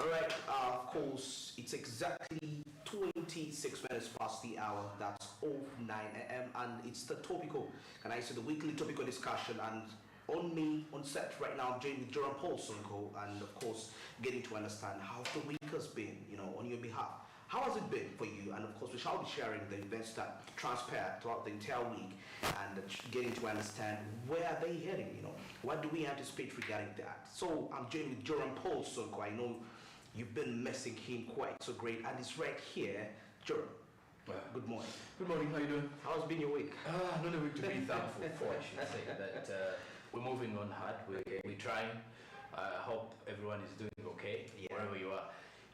All right, of course, it's exactly 26 minutes past the hour. That's 9 a.m. and it's the topical, can I say, the weekly topical discussion. And on set right now, I'm joined with Jerome Paulson, and of course, getting to understand how the week has been, on your behalf. How has it been for you? And of course, we shall be sharing the events that transpired throughout the entire week and getting to understand where are they heading, what do we anticipate regarding that. So I'm joined with Jerome Paulson. I know you've been missing him quite so great, and it's right here. Jerome, good morning. Good morning, how you doing? How's been your week? Another week to be thankful for, I should say. That we're moving on hard, we're trying. I hope everyone is doing okay, wherever you are.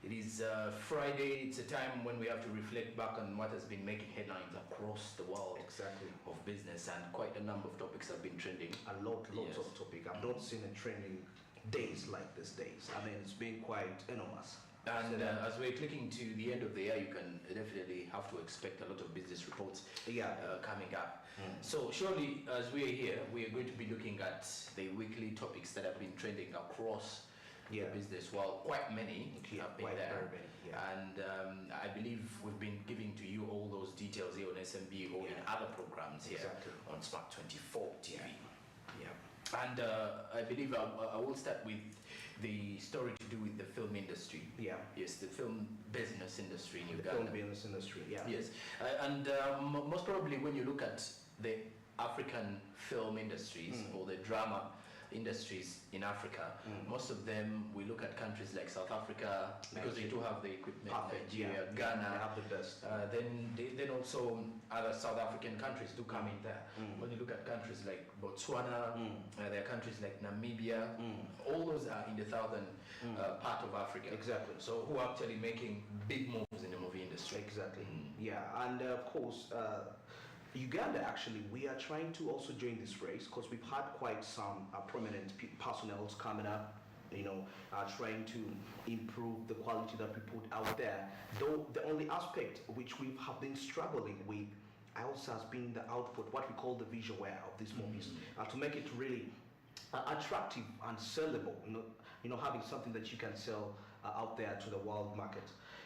It is Friday. It's a time when we have to reflect back on what has been making headlines across the world of business, and quite a number of topics have been trending. Lots of topics. I've not seen a trending days like these days. I mean, it's been quite enormous. And as we're clicking to the end of the year, you can definitely have to expect a lot of business reports coming up. So surely, as we're here, we are going to be looking at the weekly topics that have been trending across the business. Well, quite many have been there, and I believe we've been giving to you all those details here on SMB or in other programs here on SMART24 TV. And I believe I will start with the story to do with the film industry. Yes, the film business industry in Uganda. The film business industry, Yes, and most probably when you look at the African film industries or the drama industries in Africa, most of them, we look at countries like South Africa because they do have the equipment, Nigeria, Ghana, they have the best. Then also other South African countries do come in there. When you look at countries like Botswana, there are countries like Namibia, all those are in the southern part of Africa. Exactly. So who are actually making big moves in the movie industry. Exactly. And of course, Uganda, actually, we are trying to also join this race because we've had quite some prominent personnel coming up, trying to improve the quality that we put out there. Though the only aspect which we have been struggling with also has been the output, what we call the visual of these movies, to make it really attractive and sellable, having something that you can sell out there to the world market.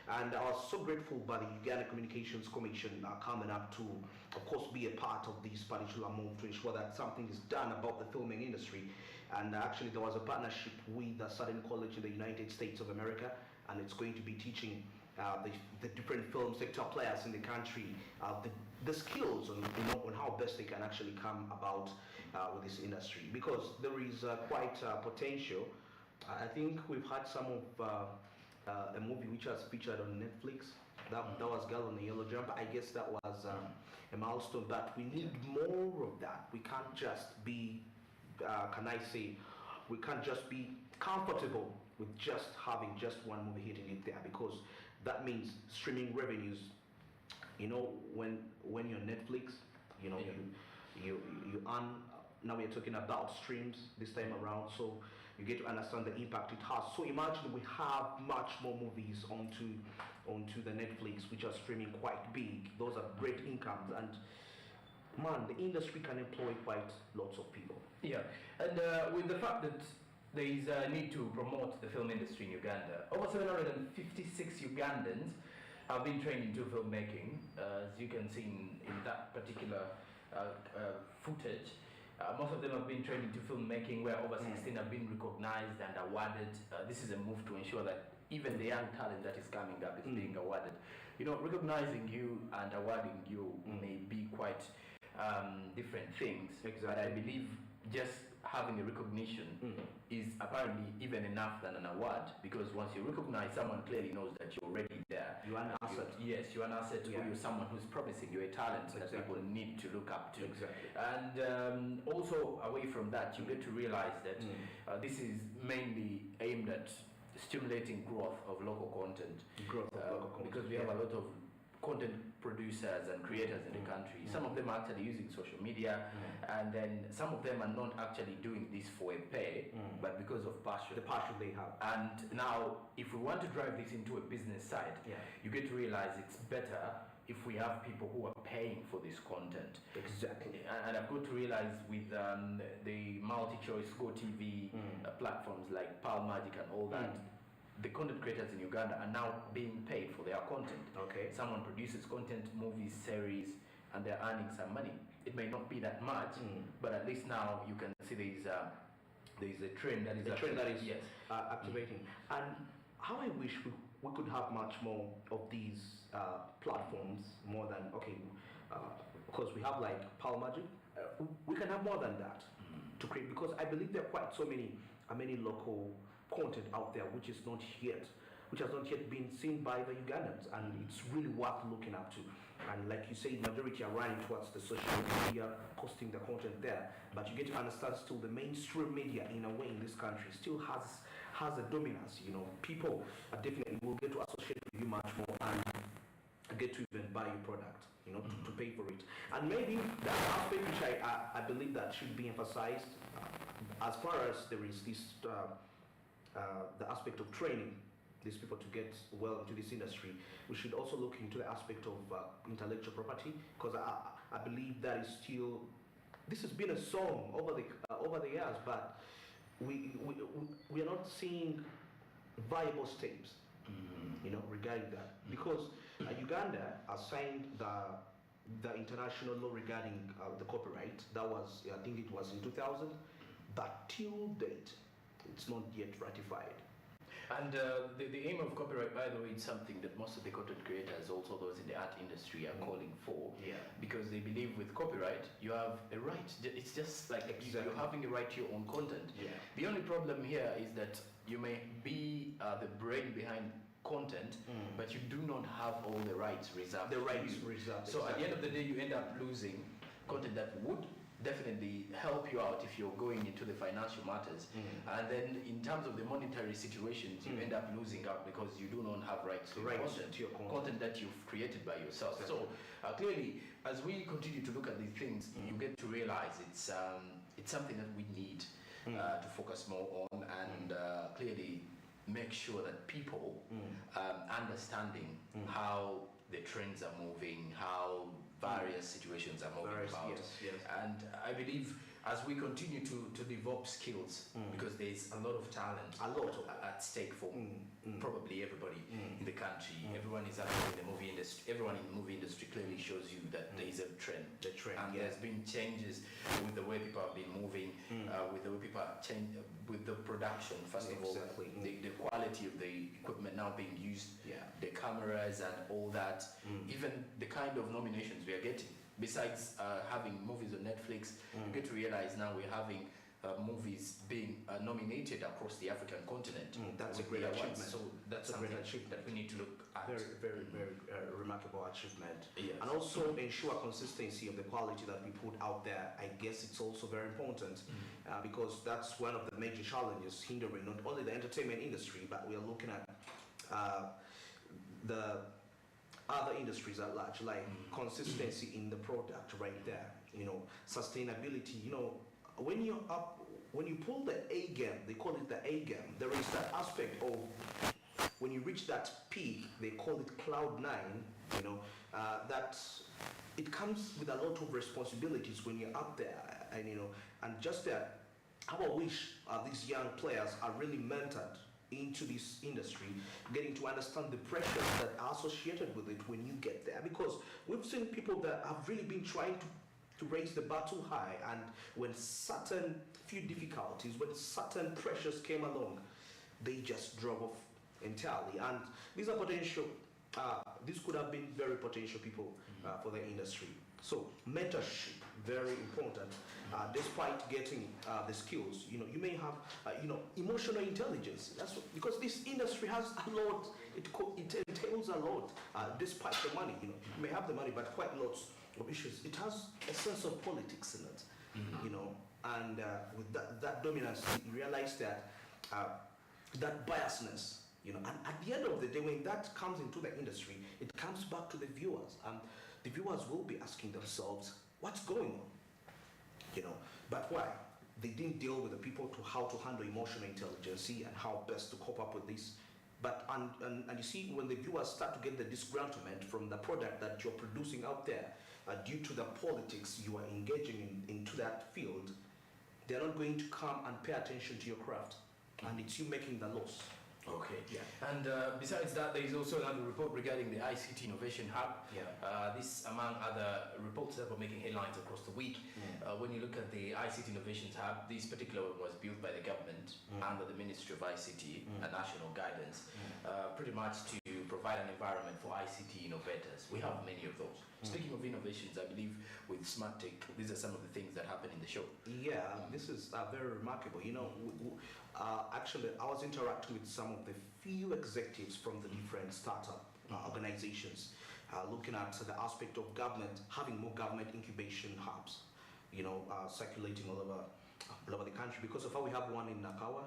And I was so grateful by the Uganda Communications Commission coming up to, of course, be a part of this particular move to ensure that something is done about the filming industry. And actually there was a partnership with a certain college in the United States of America, and it's going to be teaching the different film sector players in the country the skills on how best they can actually come about with this industry, because there is quite potential. I think we've had some of a movie which was featured on Netflix. That was Girl in the Yellow Jumper. I guess that was a milestone, but we need more of that. We can't just be, we can't just be comfortable with just having just one movie hitting it there, because that means streaming revenues. When you're Netflix, you earn. Now we're talking about streams this time around, so you get to understand the impact it has. So imagine we have much more movies onto the Netflix, which are streaming quite big. Those are great incomes, and man, the industry can employ quite lots of people. And with the fact that there is a need to promote the film industry in Uganda, over 756 Ugandans have been trained into filmmaking, as you can see in that particular footage. Most of them have been trained into filmmaking, where over 16 have been recognized and awarded. This is a move to ensure that even the young talent that is coming up is being awarded. Recognizing you and awarding you may be quite different things, but I believe just having a recognition is apparently even enough than an award, because once you recognize, someone clearly knows that you're already there. You're an asset. Yes, you're an asset, or you're someone who's promising, you're a talent that people need to look up to. And also away from that, you get to realize that this is mainly aimed at stimulating growth of local content. Because we have a lot of content producers and creators in the country. Some of them are actually using social media, and then some of them are not actually doing this for a pay, but because of passion. The passion they have. And now, if we want to drive this into a business side, you get to realize it's better if we have people who are paying for this content. Exactly. And I've got to realize with the multi-choice Go TV platforms like Pal Magic and all that, the content creators in Uganda are now being paid for their content. Okay. Someone produces content, movies, series, and they're earning some money. It may not be that much, but at least now you can see there's a trend that is yes, activating. And how I wish we could have much more of these platforms, more than, because we have like Power Magic, we can have more than that to create, because I believe there are quite so many local content out there which has not yet been seen by the Ugandans, and it's really worth looking up to. And like you say, majority are running towards the social media, posting the content there. But you get to understand still the mainstream media in a way in this country still has a dominance. You know, people definitely will get to associate with you much more and get to even buy your product, you know, to pay for it. And maybe that aspect which I believe that should be emphasized, as far as there is this the aspect of training these people to get well into this industry, we should also look into the aspect of intellectual property, because I believe that is still, this has been a song over the years, but we are not seeing viable steps, you know, regarding that, because Uganda has signed the international law regarding the copyright. That was, I think it was in 2000, but till date it's not yet ratified. And the aim of copyright, by the way, is something that most of the content creators, also those in the art industry, are calling for. Yeah. Because they believe with copyright, you have a right. It's just like you're having a right to your own content. Yeah. The only problem here is that you may be the brain behind content, but you do not have all the rights reserved. The rights reserved. So at the end of the day, you end up losing content that would definitely help you out if you're going into the financial matters, and then in terms of the monetary situations, you end up losing out because you do not have rights to your content that you've created by yourself. So clearly, as we continue to look at these things, you get to realize it's something that we need to focus more on, and clearly make sure that people understanding how the trends are moving, how various situations are moving about. Yes. And I believe as we continue to develop skills, because there's a lot of talent at stake for probably everybody in the country. Everyone is active in the movie industry. Everyone in the movie industry clearly shows you that there is a trend. And there's been changes with the way people have been moving, with the way people are with the production, first of all, the quality of the equipment now being used, the cameras and all that, even the kind of nominations we are getting. Besides having movies on Netflix, you get to realize now we're having movies being nominated across the African continent. That's a great achievement. So that's a great achievement that we need to look at. Very remarkable achievement. Yes. And also ensure consistency of the quality that we put out there. I guess it's also very important because that's one of the major challenges hindering not only the entertainment industry, but we are looking at the other industries at large, like consistency in the product right there, you know, sustainability. You know, when you pull the A game, they call it the A game, there is that aspect of when you reach that peak, they call it cloud 9, you know, that it comes with a lot of responsibilities when you're up there, and you know, and just that, how I wish these young players are really mentored into this industry, getting to understand the pressures that are associated with it when you get there, because we've seen people that have really been trying to raise the bar too high, and when certain few difficulties, when certain pressures came along, they just drop off entirely. And these are potential, these could have been very potential people for the industry. So mentorship, very important. Despite getting the skills, you know, you may have, you know, emotional intelligence. That's what, because this industry has a lot. It entails a lot. Despite the money, you know, you may have the money, but quite lots of issues. It has a sense of politics in it, you know, and with that dominance, you realize that that biasness. You know, and at the end of the day, when that comes into the industry, it comes back to the viewers, and the viewers will be asking themselves, what's going on? You know, but why? They didn't deal with the people to how to handle emotional intelligence and how best to cope up with this. But and you see, when the viewers start to get the disgruntlement from the product that you're producing out there, due to the politics you are engaging into that field, they're not going to come and pay attention to your craft, and it's you making the loss. Okay. Yeah. And besides that, there is also another report regarding the ICT Innovation Hub. Yeah. This, among other reports that were making headlines across the week. When you look at the ICT Innovation Hub, this particular one was built by the government under the Ministry of ICT and National Guidance, pretty much to provide an environment for ICT innovators. We have many of those. Speaking of innovations, I believe with SmartTech, these are some of the things that happen in the show. Yeah, this is very remarkable. You know, actually, I was interacting with some of the few executives from the different startup organizations, looking at the aspect of government, having more government incubation hubs, you know, circulating all over the country. Because of how we have one in Nakawa,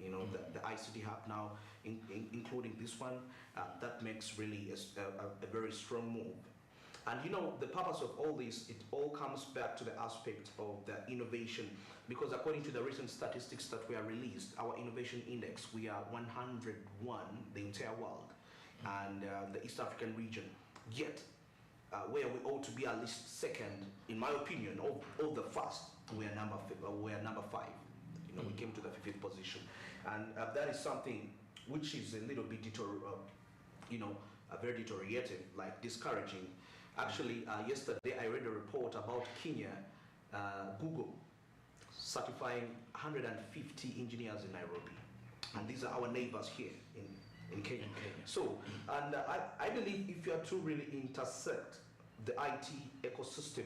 you know, the ICT hub now, including this one, that makes really a very strong move. And you know, the purpose of all this, it all comes back to the aspect of the innovation, because according to the recent statistics that were released, our innovation index, we are 101, the entire world, and the East African region. Yet, where we ought to be at least second, in my opinion, of the first, we are number 5. You know, we came to the 5th position, and that is something which is a little bit very deteriorating, like discouraging. Actually, yesterday I read a report about Kenya, Google certifying 150 engineers in Nairobi, and these are our neighbors here in Kenya. So, and I believe if you are to really intersect the IT ecosystem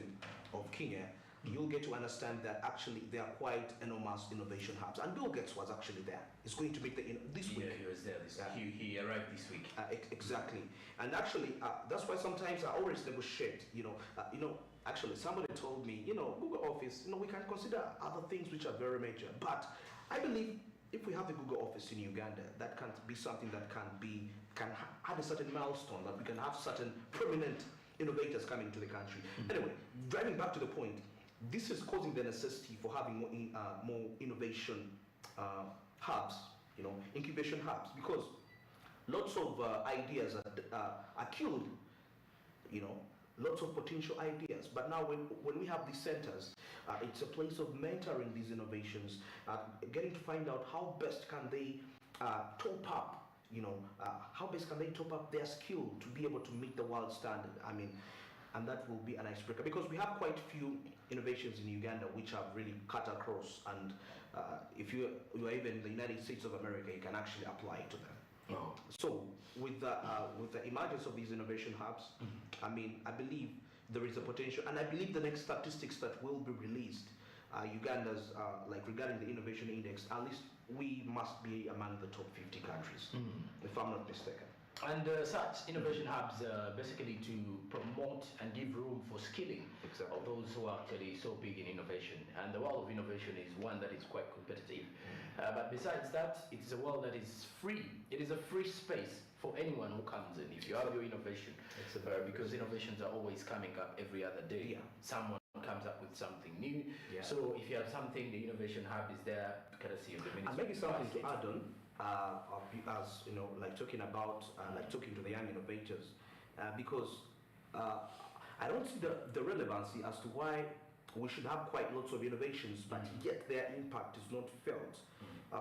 of Kenya, you'll get to understand that actually there are quite enormous innovation hubs. And Bill Gates was actually there. He's going to make this week. Yeah, he was there. He arrived this week. Exactly. And actually, that's why sometimes I always negotiate. Actually, somebody told me, Google Office, we can consider other things which are very major. But I believe if we have the Google Office in Uganda, that can be something that can have a certain milestone, that we can have certain prominent innovators coming to the country. Anyway, driving back to the point, this is causing the necessity for having more innovation hubs, incubation hubs, because lots of ideas are killed, lots of potential ideas. But now when we have these centers, it's a place of mentoring these innovations, getting to find out how best can they top up, how best can they top up their skill to be able to meet the world standard. And that will be an icebreaker, because we have quite few innovations in Uganda which have really cut across, and if you are even in the United States of America, you can actually apply to them. So with the emergence of these innovation hubs, I believe there is a potential, and I believe the next statistics that will be released, Uganda's regarding the innovation index, at least we must be among the top 50 countries, if I'm not mistaken. And such innovation hubs basically to promote and give room for skilling of those who are actually so big in innovation. And the world of innovation is one that is quite competitive. But besides that, it is a world that is free. It is a free space for anyone who comes in. If you have your innovation, because innovations are always coming up every other day. Someone comes up with something new. So if you have something, the innovation hub is there, courtesy of the Ministry. And maybe something to add on. As talking about talking to the young innovators, because I don't see the relevancy as to why we should have quite lots of innovations, but yet their impact is not felt,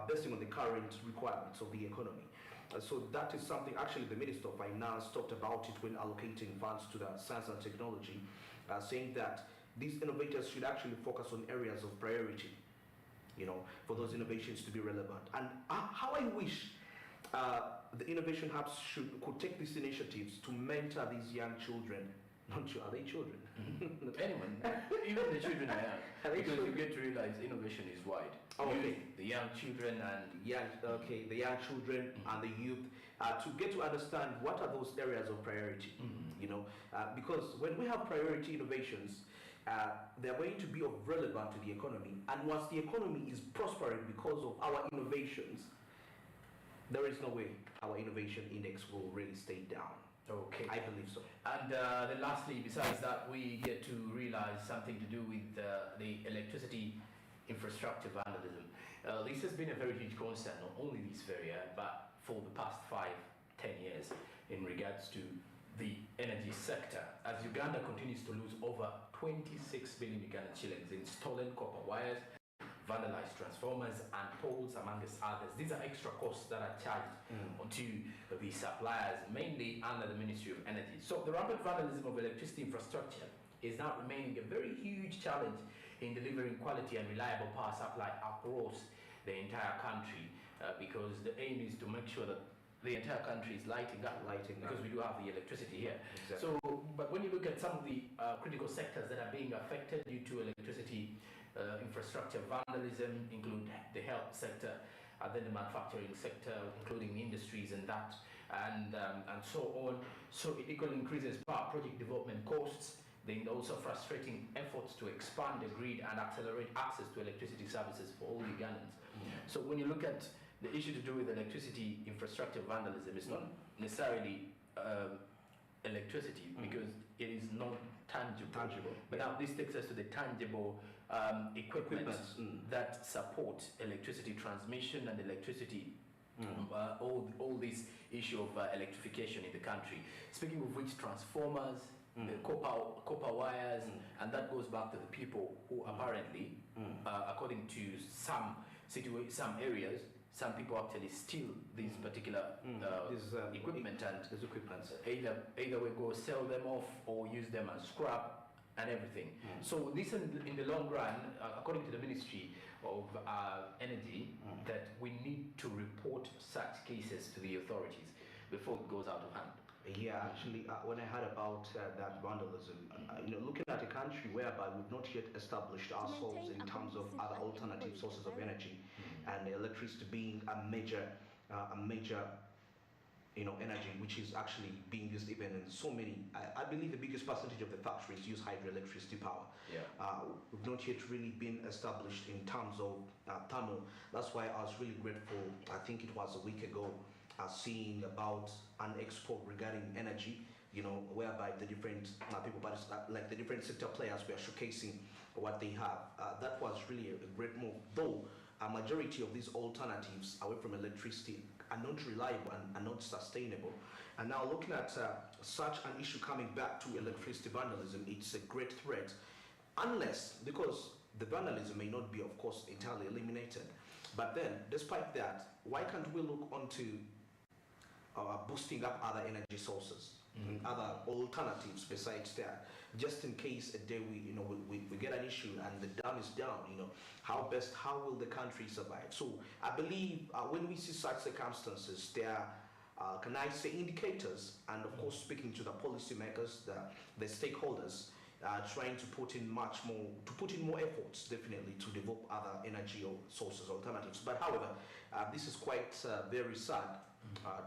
based on the current requirements of the economy. So that is something actually the Minister of Finance talked about it when allocating funds to the science and technology, saying that these innovators should actually focus on areas of priority, for those innovations to be relevant. And how I wish the innovation hubs could take these initiatives to mentor these young children. Not sure, are they children? Anyone, even the children are young. Because you get to realize innovation is wide. The young children and the young children and the youth, to get to understand what are those areas of priority. Because when we have priority innovations, they're going to be of relevance to the economy, and once the economy is prospering because of our innovations, there is no way our innovation index will really stay down. Okay, I believe so. And then lastly, besides that, we get to realize something to do with the electricity infrastructure vandalism. This has been a very huge concern, not only this very year, but for the past 5-10 years in regards to the energy sector, as Uganda continues to lose over 26 billion Ugandan shillings in stolen copper wires vandalize transformers and poles, amongst others. These are extra costs that are charged onto the suppliers, mainly under the Ministry of Energy. So the rampant vandalism of electricity infrastructure is now remaining a very huge challenge in delivering quality and reliable power supply across the entire country, because the aim is to make sure that the entire country is lighting up, because we do have the electricity here. Exactly. So, but when you look at some of the critical sectors that are being affected due to electricity infrastructure vandalism, include the health sector, then the manufacturing sector, including industries and that, and so on. So it equally increases power project development costs. Then also frustrating efforts to expand the grid and accelerate access to electricity services for all Ugandans. So when you look at the issue to do with electricity infrastructure vandalism, it's not necessarily electricity, because it is not tangible. But now this takes us to the tangible equipment that support electricity transmission and electricity, all this issue of electrification in the country. Speaking of which, transformers, the copper wires, and that goes back to the people who apparently, according to some areas, some people actually steal these particular equipment, and either we go sell them off or use them as scrap and everything. So this in the long run, according to the Ministry of Energy, that we need to report such cases to the authorities before it goes out of hand. Yeah, actually, when I heard about that vandalism, looking at a country whereby we've not yet established ourselves in terms of other alternative sources of energy, and electricity being a major, energy which is actually being used even in so many. I believe the biggest percentage of the factories use hydroelectricity power. Yeah. We've not yet really been established in terms of thermal. That's why I was really grateful. I think it was a week ago. Seeing about an expo regarding energy, whereby the different people, like the different sector players, were showcasing what they have. That was really a great move, though a majority of these alternatives away from electricity are not reliable and are not sustainable. And now looking at such an issue coming back to electricity vandalism, it's a great threat, unless, because the vandalism may not be, of course, entirely eliminated. But then, despite that, why can't we look onto boosting up other energy sources, other alternatives besides that, just in case a day we get an issue and the dam is down, how will the country survive? So I believe when we see such circumstances, there are, can I say, indicators, and of course speaking to the policymakers, the stakeholders, trying to put in more efforts, definitely, to develop other energy sources, alternatives. But however, this is quite very sad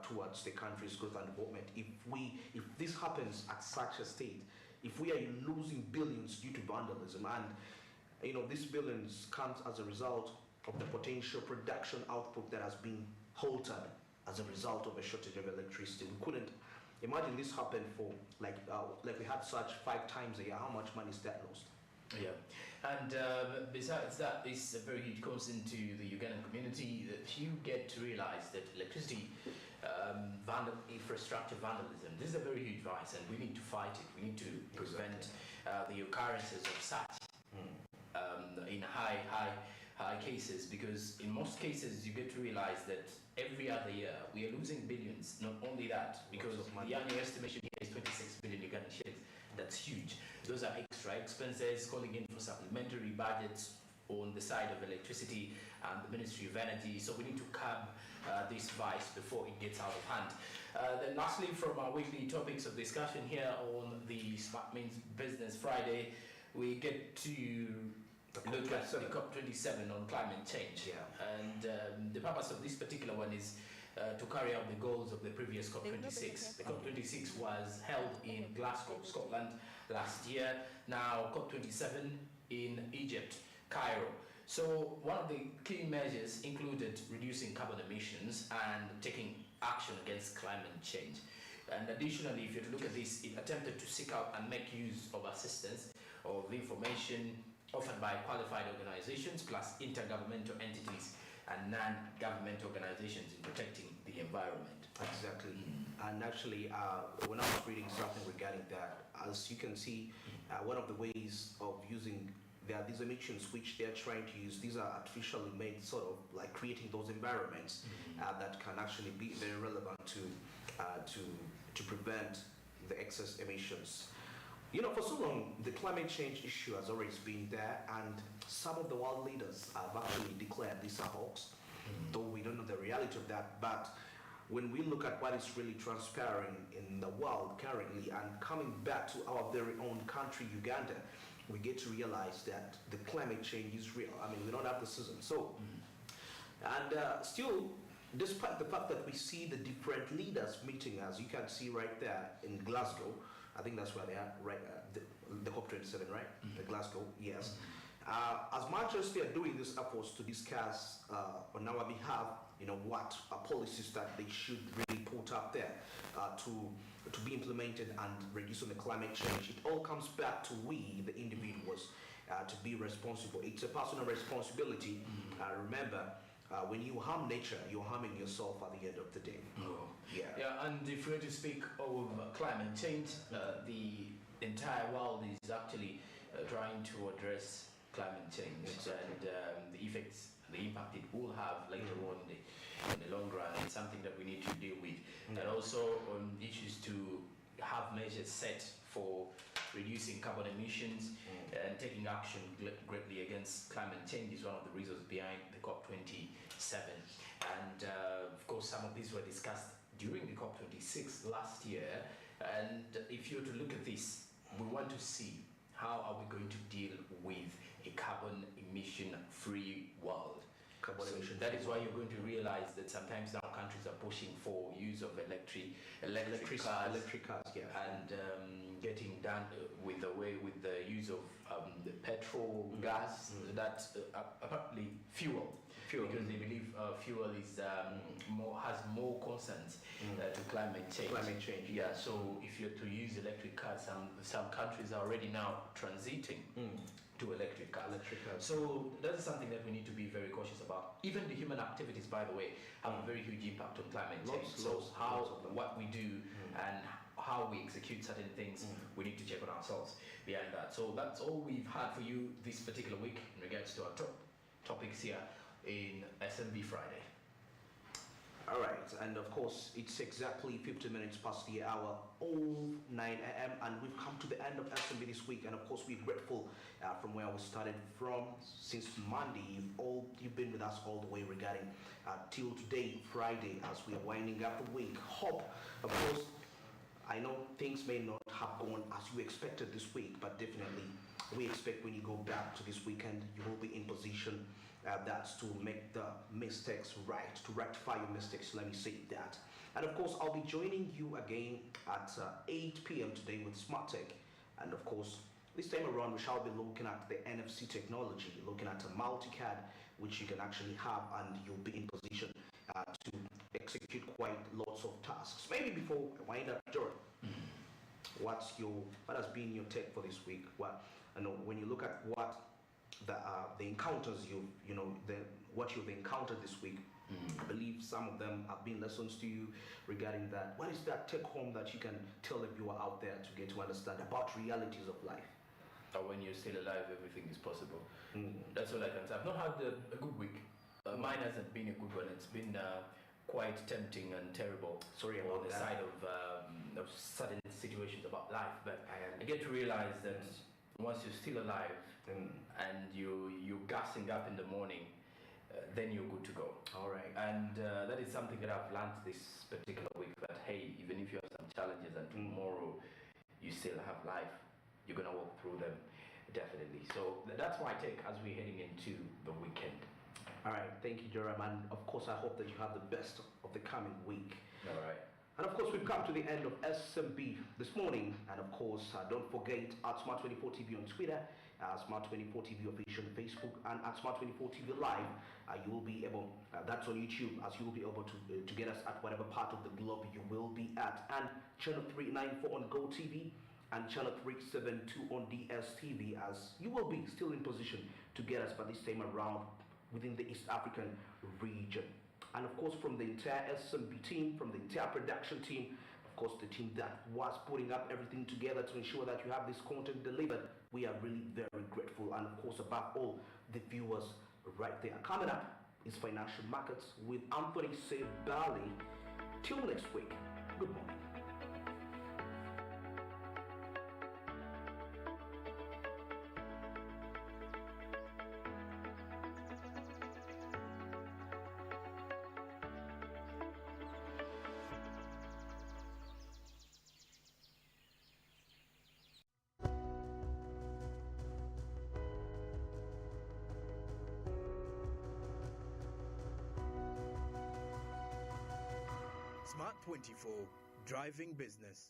towards the country's growth and development. If this happens at such a state, if we are losing billions due to vandalism, and these billions comes as a result of the potential production output that has been halted as a result of a shortage of electricity. We couldn't imagine this happened for like we had such 5 times a year. How much money is that lost? Yeah, and besides that, it's a very huge concern to the Ugandan community that you get to realize that electricity infrastructure vandalism, this is a very huge vice, and we need to fight it. We need to prevent the occurrences of such in high cases, because in most cases you get to realize that every other year we are losing billions. Not only that, because the annual estimation here is 26 billion Ugandan shillings. That's huge. Those are extra expenses calling in for supplementary budgets on the side of electricity and the Ministry of Energy. So we need to curb this vice before it gets out of hand. Then lastly, from our weekly topics of discussion here on the Smart Means Business Friday, we get to look at the COP27 on climate change. Yeah. And the purpose of this particular one is to carry out the goals of the previous COP26. The COP26 was held in Glasgow, Scotland last year. Now COP27 in Egypt, Cairo. So one of the key measures included reducing carbon emissions and taking action against climate change. And additionally, if you look at this, it attempted to seek out and make use of assistance of the information offered by qualified organizations plus intergovernmental entities and non-government organizations in protecting the environment. Exactly. And actually, when I was reading something regarding that, as you can see, one of the ways of using there are these emissions which they're trying to use. These are artificially made, sort of like creating those environments that can actually be very relevant to prevent the excess emissions. You know, for so long, the climate change issue has always been there, and some of the world leaders have actually declared this a hoax, though we don't know the reality of that. But when we look at what is really transpiring in the world currently and coming back to our very own country, Uganda, we get to realize that the climate change is real. I mean, we don't have the season. So, and still, despite the fact that we see the different leaders meeting, as you can see right there in Glasgow, I think that's where they are, right? The COP27, right? The Glasgow, yes. As much as they are doing these efforts to discuss on our behalf, you know, what policies that they should really put up there to be implemented and reduce on the climate change, it all comes back to we, the individuals, to be responsible. It's a personal responsibility. Remember, when you harm nature, you're harming yourself at the end of the day. Yeah, and if we're to speak of climate change, the entire world is actually trying to address climate change and the effects, the impact it will have later on in the long run. It's something that we need to deal with. And also on issues to have measures set for reducing carbon emissions and taking action greatly against climate change is one of the reasons behind the COP27. And of course, some of these were discussed during the COP26 last year. And if you're to look at this, we want to see how are we going to deal with a carbon emission-free world. That is why you're going to realize that sometimes now countries are pushing for use of electric cars, and getting done with the use of the petrol, gas, that apparently fuel, because they believe fuel is has more concerns to climate change. Yeah. So if you're to use electric cars, some countries are already now transiting to electric cars. So that is something that we need to be very cautious about. Even the human activities, by the way, have a very huge impact on climate change. What we do and how we execute certain things, we need to check on ourselves behind that. So that's all we've had for you this particular week in regards to our topics here in SMB Friday. All right, and of course, it's exactly 50 minutes past the hour of 9 a.m. and we've come to the end of SMB this week. And of course, we're grateful from where we started from since Monday. You've been with us all the way regarding till today, Friday, as we are winding up the week. Hope, of course, I know things may not have gone as you expected this week, but definitely we expect when you go back to this weekend, you will be in position that's to make the mistakes right, to rectify your mistakes, let me say that. And of course, I'll be joining you again at 8 p.m. today with Smart Tech. And of course, this time around, we shall be looking at the NFC technology, looking at a multi-CAD, which you can actually have, and you'll be in position to execute quite lots of tasks. Maybe before I wind up, Jordan, what has been your take for this week? Well, I know when you look at what the encounters what you've encountered this week, I believe some of them have been lessons to you regarding that. What is that take home that you can tell if you are out there to get to understand about realities of life? When you're still alive, everything is possible. That's all I can say. I've not had a good week. Mine hasn't been a good one. It's been quite tempting and terrible. Sorry on about the that. side of certain situations about life. But I get to realize that once you're still alive and you're gassing up in the morning, then you're good to go. All right. And that is something that I've learned this particular week, that hey, even if you have some challenges and tomorrow you still have life, you're going to walk through them, definitely. So that's my take as we're heading into the weekend. All right, thank you, Joram, and of course I hope that you have the best of the coming week. All right. And of course, we've come to the end of SMB this morning. And of course, don't forget at Smart24 TV on Twitter, Smart24 TV official on Facebook, and at Smart24 TV Live, you will be able, that's on YouTube, as you will be able to get us at whatever part of the globe you will be at. And channel 394 on Go TV and channel 372 on DSTV, as you will be still in position to get us by this time around within the East African region. And of course, from the entire SMB team, from the entire production team, of course, the team that was putting up everything together to ensure that you have this content delivered. We are really very grateful, and of course, above all, the viewers right there. Coming up is Financial Markets with Anthony Sebali. Till next week, good morning. SMART24, driving business.